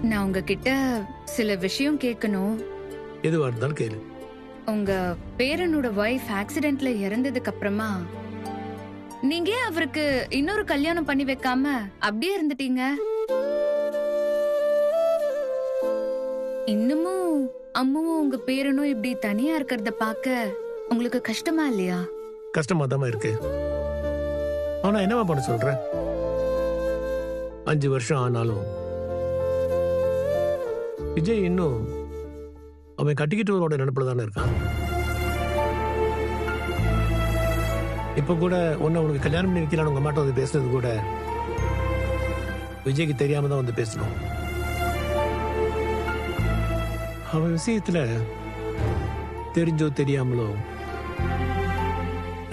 நான் உங்ககிட்ட சில விஷயம் கேட்கணும். எதுவா இருந்தாலும் கேளு. உங்க பேரனோட வைஃப் ஆக்சிடென்ட்ல இறந்ததுக்கு அப்புறமா நீங்க ஏன் அவருக்கு இன்னொரு கல்யாணம் பண்ணி வைக்காம அப்படியே இருந்துட்டீங்க? இன்னமும் அம்முவும் உங்க பேரனும் இப்படி தனியா இருக்கிறத பார்க்க உங்களுக்கு கஷ்டமா இல்லையா? கஷ்டமா தான் இருக்கு. ஆனா என்னவா பண்ண சொல்ற? 5 வருஷம் ஆனாலும் விஜய் இன்னும் அவன் கட்டிக்கிட்டவரோட நினைப்புல தானே இருக்கான். இப்ப கூட உனக்கு கல்யாணம் பண்ணி வைக்கலான்னு உங்க அம்மாட்ட வந்து பேசுனது கூட விஜய்க்கு தெரியாம தான் வந்து பேசணும். அவன் விஷயத்துல தெரிஞ்சோ தெரியாமலோ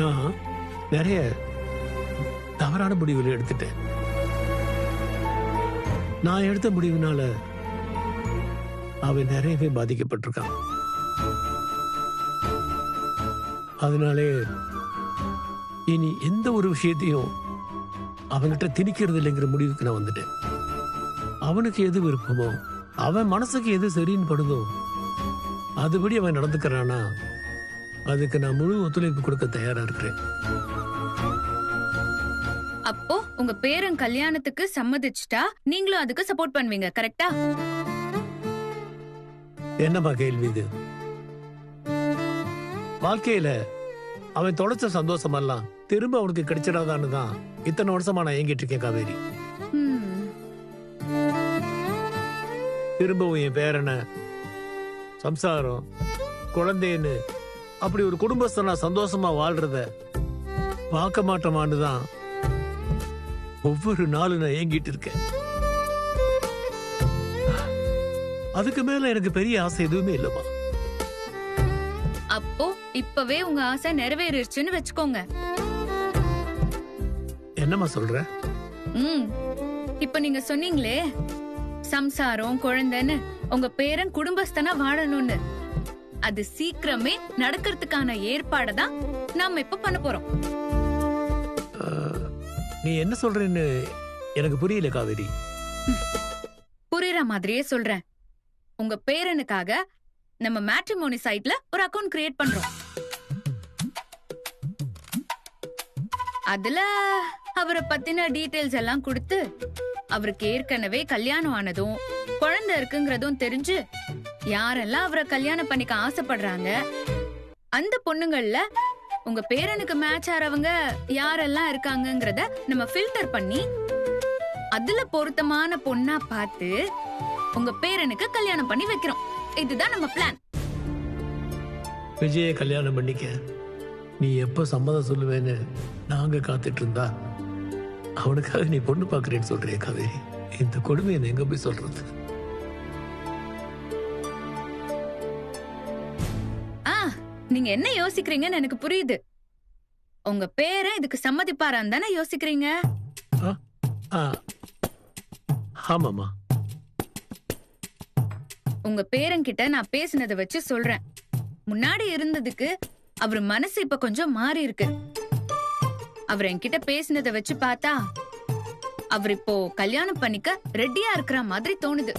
நான் நிறைய தவறான முடிவுகளை எடுத்துட்டேன். நான் எடுத்த முடிவுனால அவன் நிறையவே பாதிக்கப்பட்டிருக்கான். அதனாலே இனி எந்த ஒரு விஷயத்தையும் அவன்கிட்ட திணிக்கிறது இல்லைங்கிற முடிவுக்கு நான் வந்துட்டேன். அவனுக்கு எது விருப்பமோ, அவன் மனசுக்கு எது சரின்னு படுதோ அதுபடி அவன் நடந்துக்கிறானா அதுக்கு நான் முழு ஒத்துழைப்பு கொடுக்க தயாரா இருக்கிறேன். அப்போ உங்க பேரன் கல்யாணத்துக்கு சம்மதிச்சுட்டா நீங்களும் அதுக்கு சப்போர்ட் பண்ணுவீங்க, கரெக்டா? என்னப்பா கேள்வி இது? வாழ்க்கையில அவன் தொலைச்ச சந்தோஷமெல்லாம் திரும்ப அவனுக்கு கிடைச்சிடாதான்னு தான் இத்தனை வருஷமா நான் ஏங்கிட்டு இருக்கேன் காவேரி. திரும்பவும் என் பேரனை சம்சாரம் குழந்தைன்னு அப்படி ஒரு குடும்பஸ்தனா சந்தோஷமா வாழ்றத பார்க்க மாட்டோமான்னு தான் ஒவ்வொரு நாளும் நான் ஏங்கிட்டு இருக்கேன். அதுக்கு மேல எனக்கு பெரிய ஆசை எதுவுமே இல்லமா. அப்போ இப்பவே உங்க ஆசை நிறைவேறிடுச்சுன்னு வச்சுக்கோங்க. என்னம்மா சொல்ற? இப்ப நீங்க சொன்னீங்களே சம்சாரம் குழந்தைன்னு உங்க பேரன் குடும்பஸ்தனா வாழணும்னு, அது சீக்கிரமே நடக்கிறதுக்கான ஏற்பாடு தான் நாம இப்ப பண்ண போறோம். நீ என்ன சொல்றேன்னு எனக்கு புரியல காவேரி. புரியுற மாதிரியே சொல்றேன். உங்க பேரனுக்காக நம்ம மேட்ரிமோனி சைட்ல ஒரு அக்கவுண்ட் கிரியேட் பண்றோம். அதுல அவரை பத்தின டீடைல்ஸ் எல்லாம் கொடுத்து அவருக்கு ஏற்கனவே கல்யாணம் ஆனதும் குழந்தை இருக்குங்கிறதும் தெரிஞ்சு யாரெல்லாம் அவரை கல்யாணம் பண்ணிக்க ஆசைப்படுறாங்க அந்த பொண்ணுங்கள்ல உங்க பேரனுக்கு மேட்ச் ஆறவங்க யாரெல்லாம் இருக்காங்கங்கறத நம்ம ஃபில்டர் பண்ணி அதுல பொருத்தமான பொண்ணா பார்த்து உங்க பேரனுக்கு கல்யாணம் பண்ணி வைக்கிறோம். இதுதான் நம்ம பிளான். விஜய கல்யாணம் பண்ணிக்க நீ எப்ப சம்மதம் சொல்லுவேன்னு நாங்க காத்துட்டு இருந்தா அவனுக்காக நீ பொண்ணு பாக்குறேன்னு சொல்றிய காவேரி. இந்த கொடுமை என்ன எங்க போய் சொல்றது? நீங்க என்ன யோசிக்கிறீங்கன்னு எனக்கு புரியுது. உங்க பேரன் இதுக்கு சம்மதிப்பாரான்னு தானே யோசிக்கிறீங்க? ஆமாமா. உங்க பேரன் கிட்ட நான் பேசினதை வச்சு சொல்றேன். முன்னாடி இருந்ததுக்கு அவர் மனசு இப்ப கொஞ்சம் மாறி இருக்கு. அவர் என்கிட்ட பேசினதை வச்சு பார்த்தா அவர் இப்போ கல்யாணம் பண்ணிக்க ரெடியா இருக்கிற மாதிரி தோணுது.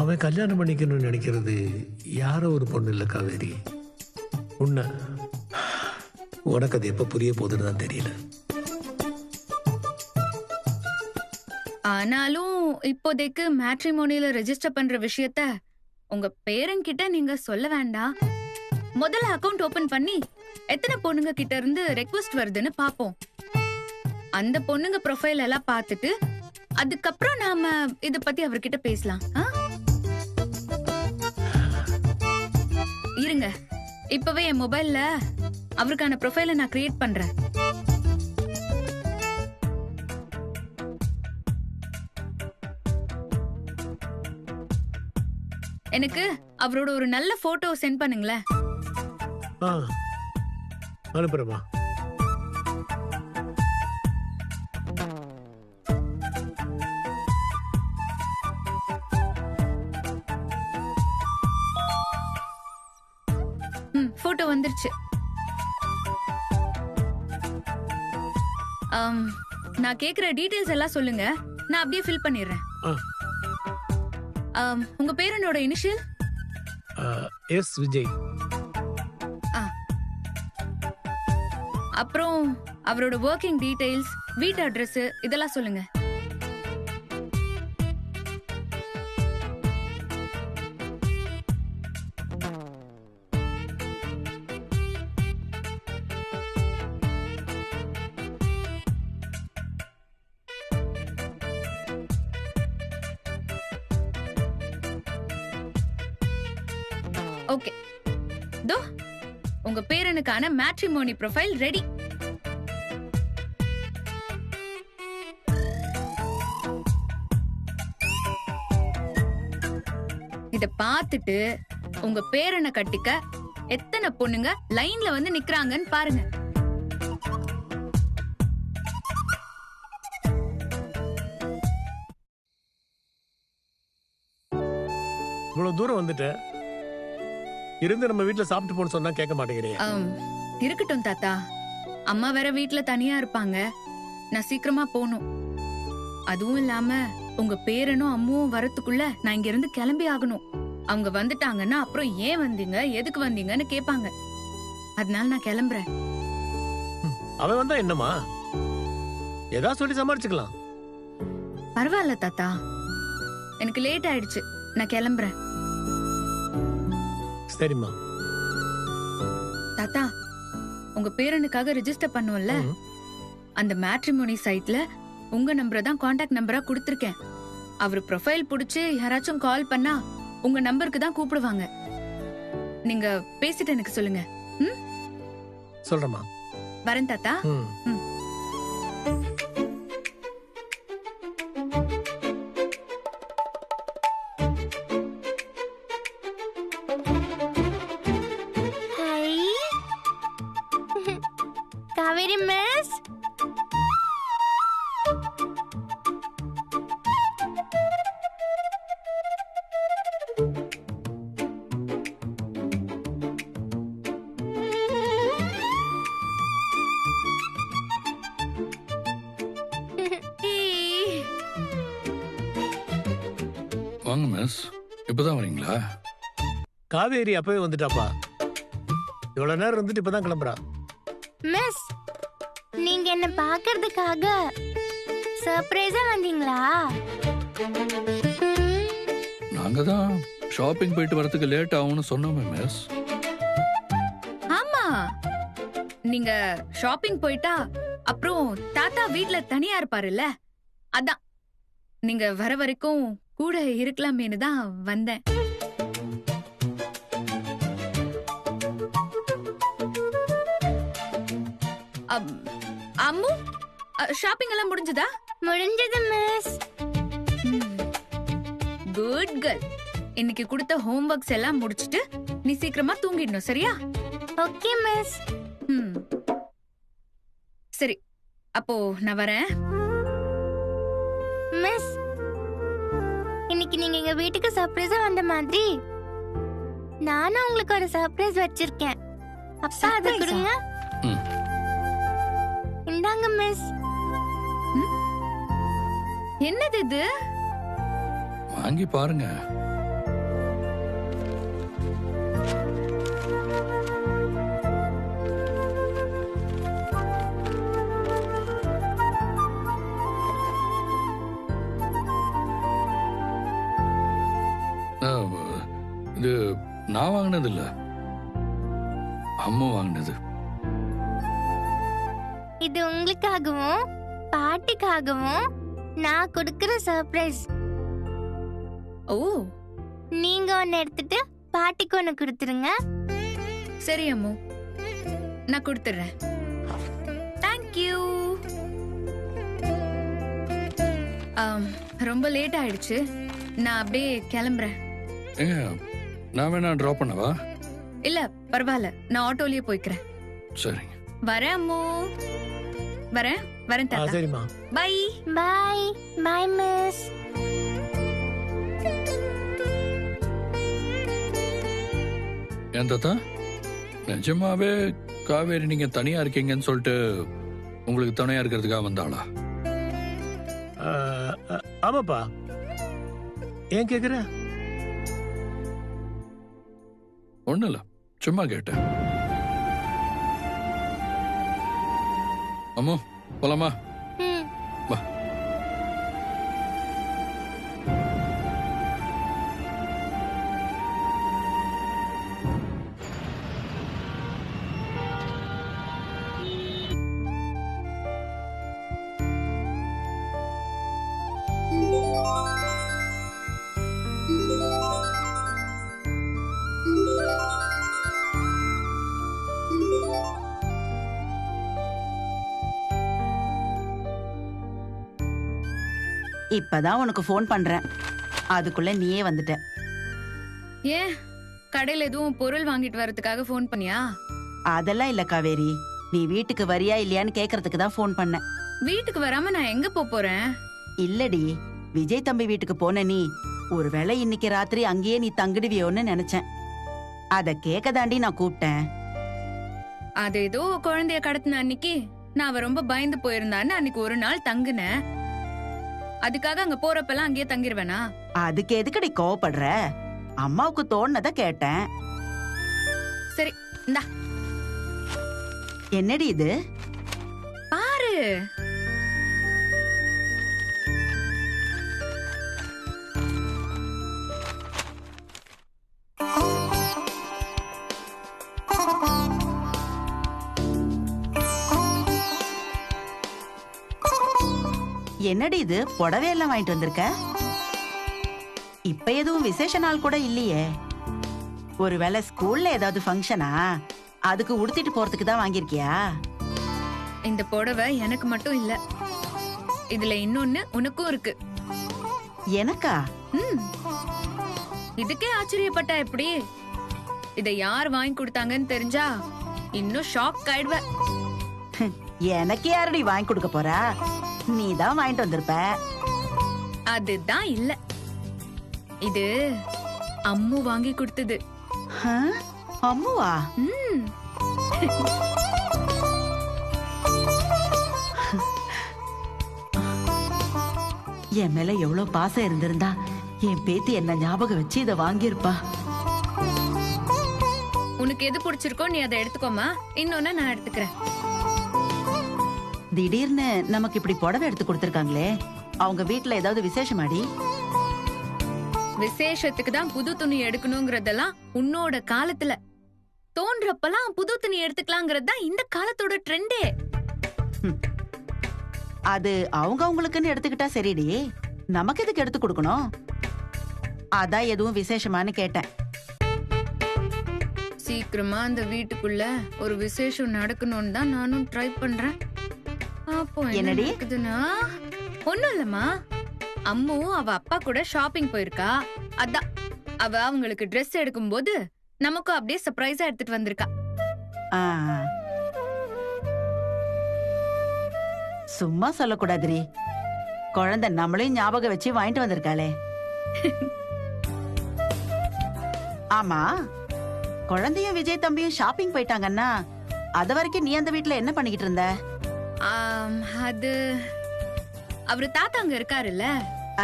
அவன் கல்யாணம் பண்ணிக்கணும்னு நினைக்கிறது யாரோ ஒரு பொண்ணு இல்ல காவேரி. உன்ன உனக்கு அது எப்ப புரிய போகுதுன்னு தான் தெரியல. ஆனாலும் இப்போதைக்கு மேட்ரிமோனியில ரெஜிஸ்டர் பண்ற விஷயத்த உங்க பேரன் கிட்ட நீங்க சொல்ல வேண்டாம். முதல்ல அக்கவுண்ட் ஓபன் பண்ணி எத்தனை பொண்ணுங்க கிட்ட இருந்து ரெக்வெஸ்ட் வருதுன்னு பாப்போம். அந்த பொண்ணுங்க ப்ரொஃபைல் எல்லாம் பார்த்துட்டு அதுக்கப்புறம் நாம இத பத்தி அவர்கிட்ட பேசலாம். இருங்க, இப்பவே என் மொபைல்ல அவருக்கான ப்ரொஃபைலை நான் கிரியேட் பண்றேன். எனக்கு அவரோட ஒரு நல்ல போட்டோ சென்ட் பண்ணுங்களேன். அனுப்புறமா. போட்டோ வந்துருச்சு. நான் கேக்குற டீடைல்ஸ் எல்லாம் சொல்லுங்க, நான் அப்படியே ஃபில் பண்ணிடுறேன். உங்க பேரனோட இனிஷியல்? எஸ் விஜய். அப்புறம் அவரோட ஒர்க்கிங் டீடைல்ஸ், வீட்டு அட்ரஸ் இதெல்லாம் சொல்லுங்க. ஓகே, தோ உங்க பேரனுக்கான மேட்ரிமோனி ப்ரொஃபைல் ரெடி. இத பார்த்துட்டு உங்க பேரனை கட்டிக்க எத்தனை பொண்ணுங்க லைன்ல வந்து நிக்கறாங்கன்னு பாருங்க. இவ்வளவு தூரம் வந்துட்டு இருந்து நம்ம வீட்டுல சாப்பிட்டு போன்னு சொன்னா கேட்க மாட்டேங்கிறீங்க. இருக்கட்டும் தாத்தா, அம்மா வேற வீட்டுல தனியா இருப்பாங்க, நான் சீக்கிரமா போகணும். அதுவும் இல்லாம உங்க பேரனும் அம்முவும் வரத்துக்குள்ள நான் இங்க இருந்து கிளம்பி ஆகணும். அவங்க வந்துட்டாங்கன்னா அப்புறம் ஏன் வந்தீங்க, எதுக்கு வந்தீங்கன்னு கேட்பாங்க. அதனால நான் கிளம்புறேன். அவன் வந்தா என்னமா, ஏதாவது சொல்லி சமாளிச்சுக்கலாம். பரவாயில்ல தாத்தா, எனக்கு லேட் ஆயிடுச்சு, நான் கிளம்புறேன். சரிம்மா. தாத்தா, உங்க பேரனுக்காக ரெஜிஸ்டர் பண்ணுவல்ல, அந்த மேட்ரிமோனி சைட்ல உங்க நம்பரை தான் கான்டாக்ட் நம்பரா கொடுத்திருக்கேன். அவர் ப்ரொஃபைல் புடிச்சு யாராச்சும் கால் பண்ணா உங்க நம்பருக்கு தான் கூப்பிடுவாங்க. நீங்க பேசிட்டு எனக்கு சொல்லுங்க. சொல்றேம்மா. வரேன் தாத்தா. காவேரி மிஸ், வாங்க மிஸ், இப்பதான் வரீங்களா? காவேரி அப்பவே வந்துட்டாப்பா. இவ்வளவு நேரம் வந்துட்டு இப்பதான் கிளம்புறா. மிஸ், நீங்க என்ன பாக்குறதுக்காக சர்ப்ரைஸா வந்தீங்களா? நாங்க தான் ஷாப்பிங் போயிட்டு வரதுக்கு லேட் ஆகும்னு சொன்னோமே மிஸ். ஆமா, நீங்க ஷாப்பிங் போயிட்டா அப்புறம் தாத்தா வீட்ல தனியா இருப்பாருல்ல, அதான் நீங்க வர வரைக்கும் கூட இருக்கலாமேனு தான் வந்தேன். அம்மு, ஷாப்பிங் எல்லாம் முடிஞ்சதா? முடிஞ்சது மிஸ். Good girl. இன்னைக்கு கொடுத்த ஹோம்வொர்க்ஸ் எல்லாம் முடிச்சிட்டு நீ சீக்கிரமா தூங்கிடணும், சரியா? Okay miss. சரி, அப்போ நான் வரேன். மிஸ், இன்னைக்கு நீங்க எங்க வீட்டுக்கு சர்ப்ரைஸா வந்த மாதிரி நானும் உங்களுக்கு ஒரு சர்ப்ரைஸ் வச்சிருக்கேன். அப்பா அதை கொடுங்க. இந்தாங்க மிஸ். என்னது இது? வாங்கி பாருங்க. இது நான் வாங்கினது இல்ல, அம்மா வாங்கினது. இது உங்களுக்காகவும் பாட்டிக்காகவும் நான் கொடுக்கிற சர்ப்ரைஸ். ஓ, நீங்க ஒன்னு எடுத்துட்டு பாட்டிக்கு ஒன்னு கொடுத்துருங்க. சரி அம்மு, நான் கொடுத்துறேன். தேங்க்யூ. ரொம்ப லேட் ஆயிடுச்சு, நான் அப்படியே கிளம்புறேன். நான் வேணா டிராப் பண்ணவா? இல்ல பரவாயில்ல, நான் ஆட்டோலயே போய்க்கிறேன். சரிங்க. வரேன் அம்மு, வரேன் வரேன் தாத்தா. சரிம்மா. Bye bye bye miss. ஏன் தாத்தா, நிஜமாவே காவேரி நீங்க தனியா இருக்கீங்கன்னு சொல்லிட்டு உங்களுக்கு துணையா இருக்கிறதுக்காக வந்தாளா? ஆமாப்பா, ஏன் கேக்குற? ஒண்ணும் இல்ல, சும்மா கேட்டேன். அம்மு, போலாமா? ம். வா. இப்பதான் உனக்கு ஃபோன் பண்றேன், அதுக்குள்ள நீயே வந்துட்ட. ஏன் கடையில எதுவும் பொருள் வாங்கிட்டு வரதுக்காக ஃபோன் பண்ணியா? அதெல்லாம் இல்ல காவேரி, நீ வீட்டுக்கு வரியா இல்லையான்னு கேக்குறதுக்கு தான் ஃபோன் பண்ணேன். வீட்டுக்கு வராம நான் எங்க போறேன்? இல்லடி, விஜய் தம்பி வீட்டுக்கு போன நீ ஒருவேளை இன்னைக்கு ராத்திரி அங்கேயே நீ தங்கிடுவியோன்னு நினைச்சேன். அத கேக்க தாண்டி நான் கூப்பிட்டேன். அது ஏதோ குழந்தைய கடத்தின அன்னைக்கு நான் அவ ரொம்ப பயந்து போயிருந்தான்னு அன்னைக்கு ஒரு நாள் தங்குனேன். அதுக்காக அங்க போறப்பெல்லாம் அங்கேயே தங்கிருவேனா? அதுக்கு எதுக்கடி கோவப்படுற? அம்மாவுக்கு தோணுனத கேட்டேன். சரி, இந்தா என்னடி இது? பாரு. என்னடி இது, புடவை எல்லாம் வாங்கிட்டு வந்திருக்க? இப்ப எதுவும் விசேஷ நாள் கூட இல்லையே. ஒருவேளை ஸ்கூல்ல ஏதாவது ஃபங்க்ஷனா? அதுக்கு உடுத்திட்டு போறதுக்கு தான் வாங்கிருக்கியா? இந்த புடவை எனக்கு மட்டும் இல்ல, இதுல இன்னொன்னு உனக்கும் இருக்கு. எனக்கா? ம். இதுக்கே ஆச்சரியப்பட்டா எப்படி? இத யார் வாங்கி கொடுத்தாங்கன்னு தெரிஞ்சா இன்னும் ஷாக் ஆயிடுவ. எனக்கு யாரடி வாங்கி கொடுக்க போறா? நீ தான் வாங்கிட்டு வந்திருப்ப. அதுதான் இல்ல, இது அம்மு வாங்கி கொடுத்தது. ஹ? அம்முவா? ம். என் மேல எவ்வளவு பாசம் இருந்திருந்தா என் பேத்தி என்ன ஞாபகம் வச்சு இத வாங்கியிருப்பா. உனக்கு எது பிடிச்சிருக்கோ நீ அதை எடுத்துக்கோமா, இன்னொன்னு நான் எடுத்துக்கிறேன். திடீர்னு நமக்கு இப்படி புடவை எடுத்து கொடுத்திருக்காங்களே, அவங்க வீட்ல ஏதாவது விசேஷமாடி? விசேஷத்துக்கு தான் புது துணி எடுக்கணுங்கிறதெல்லாம் உன்னோட காலத்துல, தோன்றப்பெல்லாம் புது துணி எடுத்துக்கலாங்கிறது தான் இந்த காலத்தோட ட்ரெண்டே. அது அவங்க அவங்களுக்குன்னு எடுத்துக்கிட்டா சரிடி, நமக்கு எதுக்கு எடுத்து கொடுக்கணும்? அதான் எதுவும் விசேஷமான்னு கேட்டேன். சீக்கிரமா அந்த வீட்டுக்குள்ள ஒரு விசேஷம் நடக்கணும்னு தான் நானும் ட்ரை பண்றேன். அப்போ என்னடி? என்னதுன்னா ஒண்ணும் இல்லம்மா, அம்மு அவ அப்பா கூட ஷாப்பிங் போயிருக்கா. அதான் அவ அவங்களுக்கு Dress எடுக்கும்போது நமக்கும் அப்படியே சர்ப்ரைஸா எடுத்துட்டு வந்திருக்கா. ஆ. சும்மா சொல்லக்கூடாதுரி, குழந்தை நம்மளையும் ஞாபகம் வச்சு வாங்கிட்டு வந்திருக்காளே. ஆமா, குழந்தையும் விஜய் தம்பியும் ஷாப்பிங் போயிட்டாங்கன்னா அது வரைக்கும் நீ அந்த வீட்ல என்ன பண்ணிக்கிட்டு இருந்த? அது அவரு தாத்தா அங்க இருக்காருல்ல,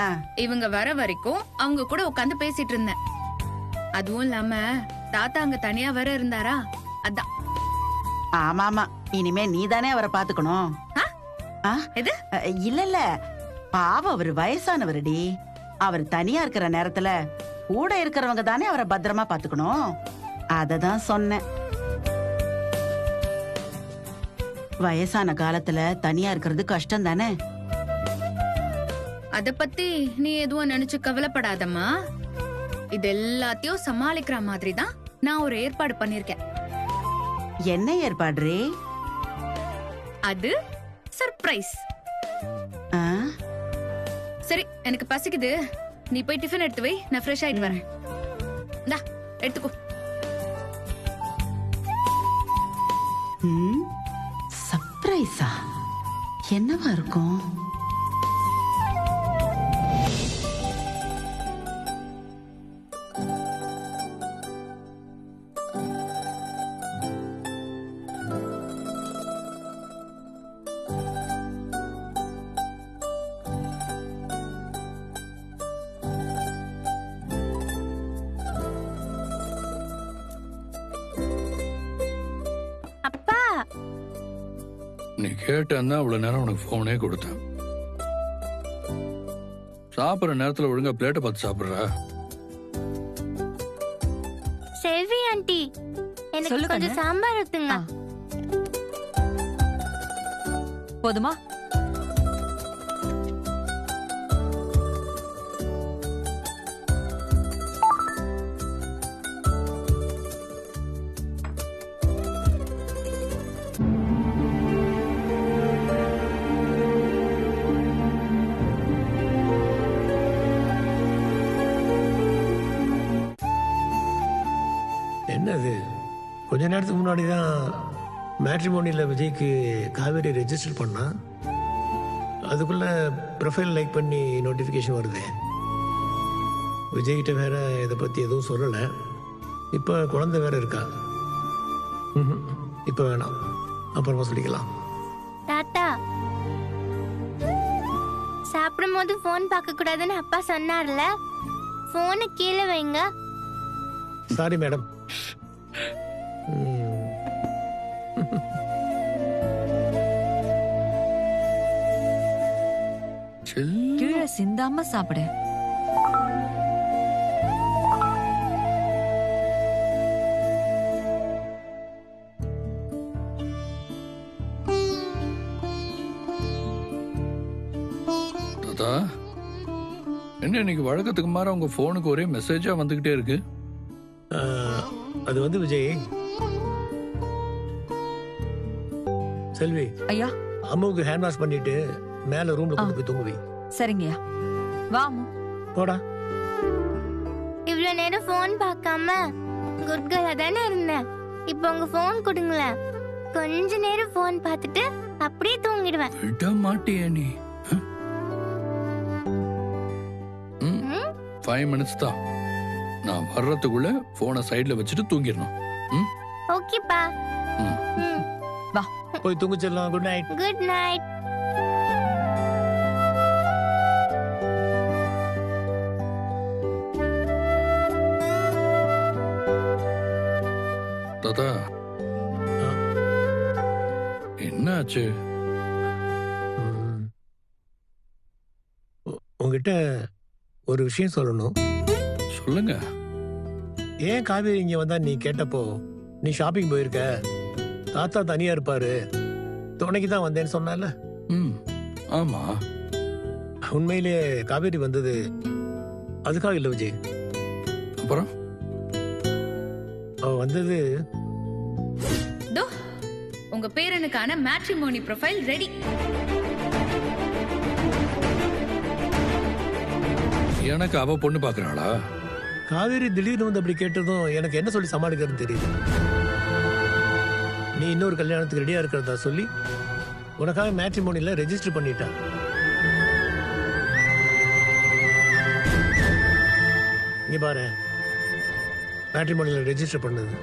ஆ. இவங்க வர வரைக்கும் அவங்க கூட உட்காந்து பேசிட்டு இருந்தேன். அதுவும் இல்லாம தாத்தா அங்க தனியா வேற இருந்தாரா, அதான். ஆமா ஆமா, இனிமே நீ தானே அவரை பாத்துக்கணும். ஆ? எது? இல்ல இல்ல, பாவம் அவரு வயசானவருடி. அவர் தனியா இருக்கிற நேரத்துல கூட இருக்கிறவங்க தானே அவரை பத்திரமா பாத்துக்கணும். அததான் சொன்னேன். வயசான காலத்துல தனியா இருக்கிறது கஷ்டம் தானே. அத பத்தி நீ எதுவும் நினைச்சு கவலைப்படாதம்மா. இது எல்லாத்தையும் சமாளிக்கிற மாதிரி தான் நான் ஒரு ஏற்பாடு பண்ணிருக்கேன். என்ன ஏற்பாடு? அது சர்ப்ரைஸ். ஆ? சரி, எனக்கு பசிக்குது, நீ போய் டிஃபன் எடுத்து வை, நான் ஃப்ரெஷ் ஆயிட்டு வரேன். இந்தா எடுத்துக்கோ. ம், சர்ப்ரைஸா? என்னவா இருக்கும்? நீ கேட்டேன்னா அவ்வளவு நேரம் உனக்கு போனே கொடுத்தேன். சாப்பிடுற நேரத்துல ஒழுங்கா பிளேட்டை பார்த்து சாப்பிடுற. செல்வி ஆண்டி, எனக்கு சொல்லு கொஞ்சம் கண்ணு. சாம்பார் ஊத்துங்க. போதுமா? என்னது, கொஞ்ச நேரத்துக்கு முன்னாடி தான் மேட்ரிமோனியில் விஜய்க்கு காவேரி ரெஜிஸ்டர் பண்ணா, அதுக்குள்ள ப்ரொஃபைல் லைக் பண்ணி நோட்டிஃபிகேஷன் வருது. விஜய்கிட்ட வேற இதை பற்றி எதுவும் சொல்லலை. இப்போ குழந்தை வேற இருக்கா. இப்போ வேணாம், அப்புறமா சொல்லிக்கலாம். தாத்தா, சாப்பிடும்போது போன் பார்க்க கூடாதுன்னு அப்பா சொன்னார்ல, போனை கீழே வைங்க. Sorry madam. கீழே சிந்தாம சாப்பிடு. தாத்தா, என்ன இன்னைக்கு வழக்கத்துக்கு மாற உங்க போனுக்கு ஒரே மெசேஜா வந்துகிட்டே இருக்கு? அது வந்து விஜய், செல்வி ஐயா, அம்மாவுக்கு ஹேண்ட் வாஷ் பண்ணிட்டு மேல ரூம்ல கொண்டு போய் தூங்குவி. சரிங்கய்யா. வாமு. போடா. இவ்வளவு நேரம் போன் பார்க்காம குட் கேர்லா தானே இருந்தேன். இப்போ உங்க போன் கொடுங்களேன். கொஞ்ச நேரம் போன் பார்த்துட்டு அப்படியே தூங்கிடுவேன். விட மாட்டியே நீ. 5 minutes தான். நான் வர்றதுக்குள்ள போனை சைடுல வச்சுட்டு தூங்கிடணும். ஓகேப்பா. போய் தூங்க செல்லாம். Good night. Good night. தாத்தா, என்னாச்சு? உங்ககிட்ட ஒரு விஷயம் சொல்லணும். சொல்லுங்க. ஏன் காவேரி இங்க வந்தா நீ கேட்டப்போ நீ ஷாப்பிங் போயிருக்க, தாத்தா தனியா இருப்பாரு, துணைக்கு தான் வந்தேன்னு சொன்னால. ஆமா. உண்மையிலேயே காவேரி வந்தது அதுக்காக இல்ல விஜய். அப்புறம் அவ வந்தது தோ உங்க பேரனுக்கான மேட்ரிமோனி ப்ரொஃபைல் ரெடி. எனக்கு அவ பொண்ணு பாக்குறாளா? காவேரி திடீர்னு வந்து அப்படி கேட்டதும் எனக்கு என்ன சொல்லி சமாளிக்கிறதுன்னு தெரியல. நீ இன்னொரு கல்யாணத்துக்கு ரெடியா இருக்கிறதா சொல்லி உனக்காக மேட்ரிமோனில ரெஜிஸ்டர் பண்ணிட்டா. இங்க பாரு, மேட்ரிமோனில ரெஜிஸ்டர் பண்ணது.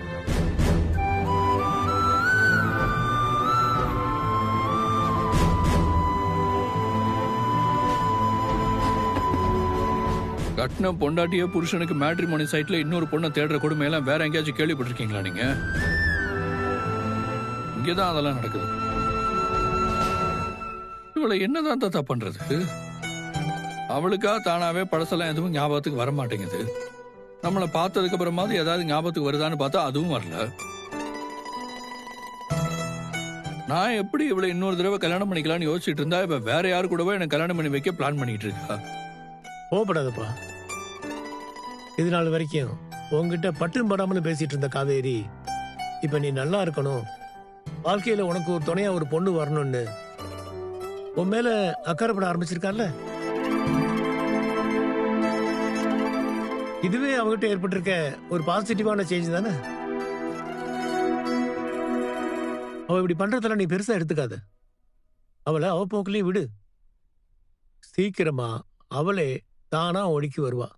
கட்டின பொண்டாட்டிய புருஷனுக்கு மேட்ரிமோனி சைட்ல இன்னொரு பொண்ணை தேடுற கொடுமையெல்லாம் வேற எங்கேயாச்சும் கேள்விப்பட்டிருக்கீங்களா நீங்க? இங்கதான் அதெல்லாம் நடக்குது. இவளை என்னதான் தாத்தா பண்றது? அவளுக்கா தானாவே பழசெல்லாம் எதுவும் ஞாபகத்துக்கு வர மாட்டேங்குது. நம்மளை பார்த்ததுக்கு அப்புறமாவது ஏதாவது ஞாபகத்துக்கு வருதான்னு பார்த்தா அதுவும் வரல. நான் எப்படி இவளை இன்னொரு தடவை கல்யாணம் பண்ணிக்கலாம்னு யோசிச்சுட்டு இருந்தா இவ வேற யாரு கூடவே எனக்கு கல்யாணம் பண்ணி வைக்க பிளான் பண்ணிட்டு இருக்கா. கோவப்படாதப்பா. இது நாள் வரைக்கும் உங்ககிட்ட பட்டும் படாமலும் பேசிட்டு இருந்த காவேரி இப்ப நீ நல்லா இருக்கணும், வாழ்க்கையில உனக்கு ஒரு துணையா ஒரு பொண்ணு வரணும்னு உன் மேல அக்கறைப்பட ஆரம்பிச்சிருக்கான்ல. இதுவே அவகிட்ட ஏற்பட்டிருக்க ஒரு பாசிட்டிவான சேஞ்ச் தானே. அவ இப்படி பண்றதெல்லாம் நீ பெருசா எடுத்துக்காத. அவளை அவ போக்குலயும் விடு. சீக்கிரமா அவளே தானா ஒடுக்கி வருவா.